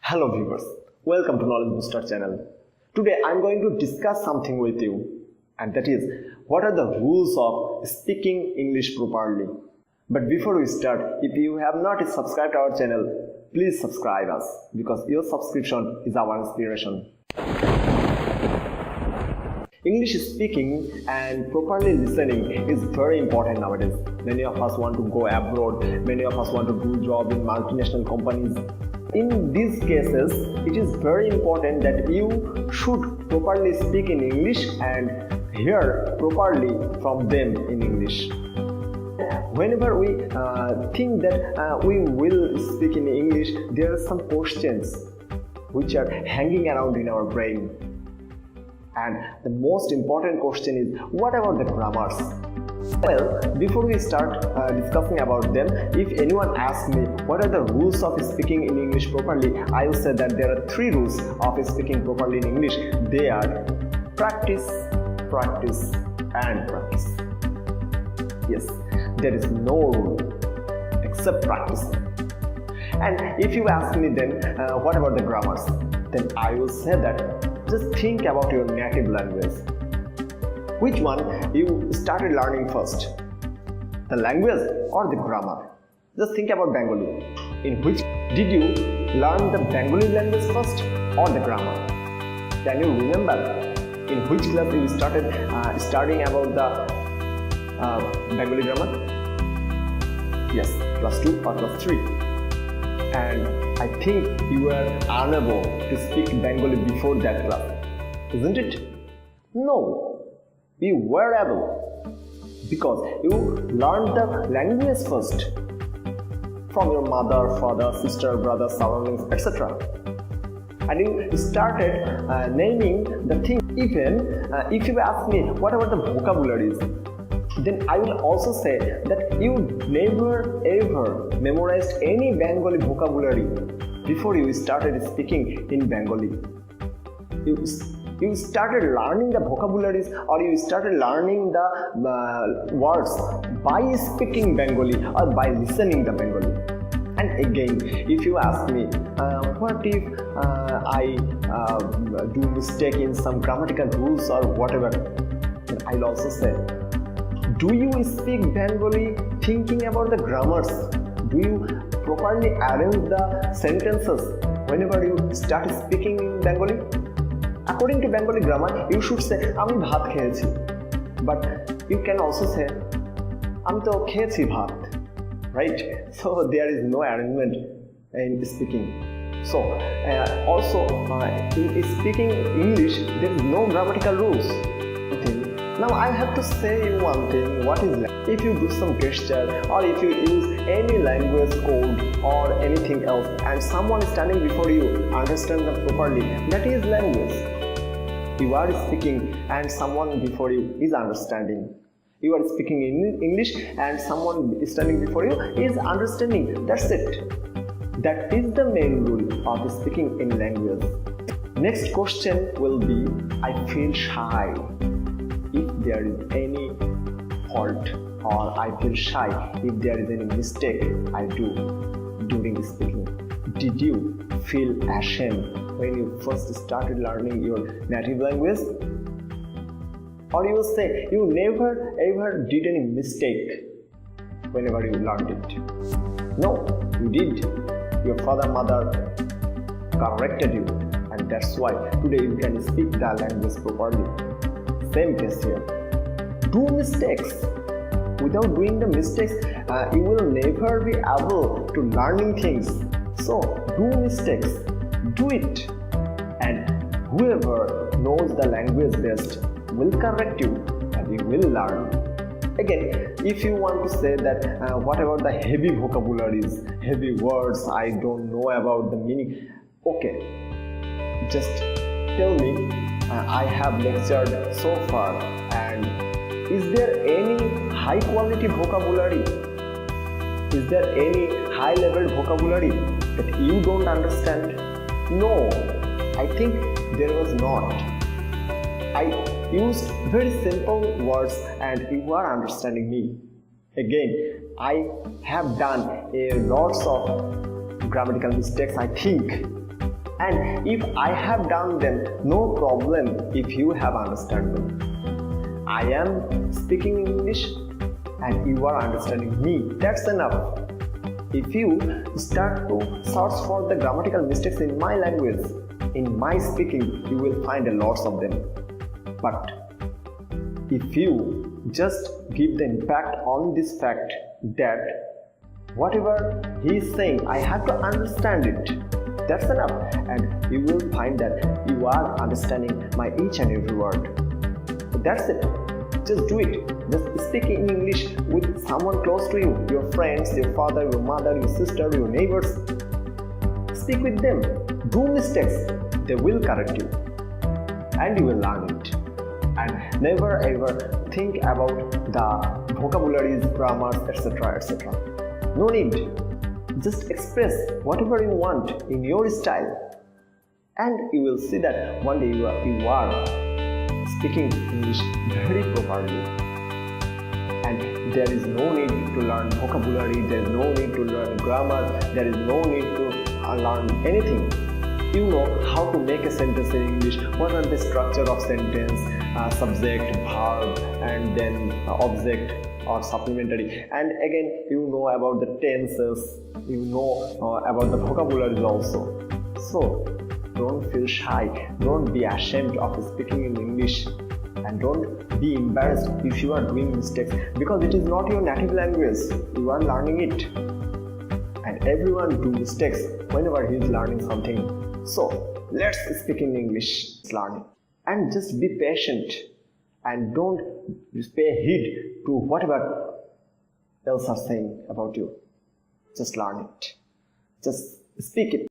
Hello viewers, welcome to Knowledge Booster channel. Today I am going to discuss something with you, and that is what are the rules of speaking English properly. But before we start, if you have not subscribed to our channel, please subscribe us because your subscription is our inspiration. English speaking and properly listening is very important nowadays. Many of us want to go abroad, many of us want to do job in multinational companies. In these cases, it is very important that you should properly speak in English and hear properly from them in English. Whenever we think that we will speak in English, there are some questions which are hanging around in our brain. And the most important question is, what about the grammars? Well, before we start discussing about them, if anyone asks me what are the rules of speaking in English properly, I will say that there are 3 rules of speaking properly in English. They are practice, practice, and practice. Yes, there is no rule except practicing. And if you ask me then what about the grammars, then I will say that just think about your native language. Which one you started learning first? The language or the grammar? Just think about Bengali. In which did you learn the Bengali language first or the grammar? Can you remember in which class you started studying about the Bengali grammar? Yes, class 2 or class 3. And I think you were unable to speak Bengali before that class, isn't it? No. You were able because you learned the language first from your mother, father, sister, brother, surroundings, etc. And you started naming the thing. Even if you ask me what about the vocabularies, then I will also say that you never ever memorized any Bengali vocabulary before you started speaking in Bengali. You started learning the vocabularies or you started learning the words by speaking Bengali or by listening the Bengali. And again, if you ask me, what if I do mistake in some grammatical rules or whatever, then I'll also say, do you speak Bengali thinking about the grammars? Do you properly arrange the sentences whenever you start speaking in Bengali? According to Bengali grammar, you should say, "Ami bhat khayeci." But you can also say, "Ami to khayeci bhat," right? So there is no arrangement in speaking. So also in speaking English, there is no grammatical rules. Now I have to say you one thing. What is language? If you do some gesture or if you use any language code or anything else, and someone standing before you understands them properly, that is language. You are speaking and someone before you is understanding. You are speaking in English and someone standing before you is understanding. That's it. That is the main rule of speaking in language. Next question will be, I feel shy. If there is any fault or I feel shy if there is any mistake I do during speaking. Did you feel ashamed when you first started learning your native language? Or you will say you never ever did any mistake whenever you learned it? No, you did. Your father, mother corrected you, and that's why today you can speak the language properly. Same case here. Do mistakes. Without doing the mistakes, you will never be able to learning things. So do mistakes. Do it. And whoever knows the language best will correct you and you will learn. Again, if you want to say that what about the heavy vocabularies, heavy words, I don't know about the meaning. Okay, just tell me. I have lectured so far, and is there any high quality vocabulary? Is there any high level vocabulary that you don't understand? No, I think there was not. I used very simple words and you are understanding me. Again, I have done lots of grammatical mistakes, I think. And if I have done them, no problem if you have understood them. I am speaking English and you are understanding me. That's enough. If you start to search for the grammatical mistakes in my language, in my speaking, you will find a lot of them. But if you just give the impact on this fact that whatever he is saying, I have to understand it, that's enough, and you will find that you are understanding my each and every word. That's it. Just do it. Just speak in English with someone close to you, your friends, your father, your mother, your sister, your neighbors. Speak with them. Do mistakes. They will correct you. And you will learn it. And never ever think about the vocabularies, grammars, etc. etc. No need. Just express whatever you want in your style. And you will see that one day you are speaking English very properly. And there is no need to learn vocabulary, there is no need to learn grammar, there is no need to learn anything. You know how to make a sentence in English, what are the structure of sentence, subject, verb, and then object or supplementary. And again, you know about the tenses, you know about the vocabularies also. So, don't feel shy, don't be ashamed of speaking in English, and don't be embarrassed if you are doing mistakes, because it is not your native language, you are learning it. And everyone do mistakes whenever he is learning something. So, let's speak in English, learning. And just be patient and don't pay heed to whatever else are saying about you. Just learn it. Just speak it.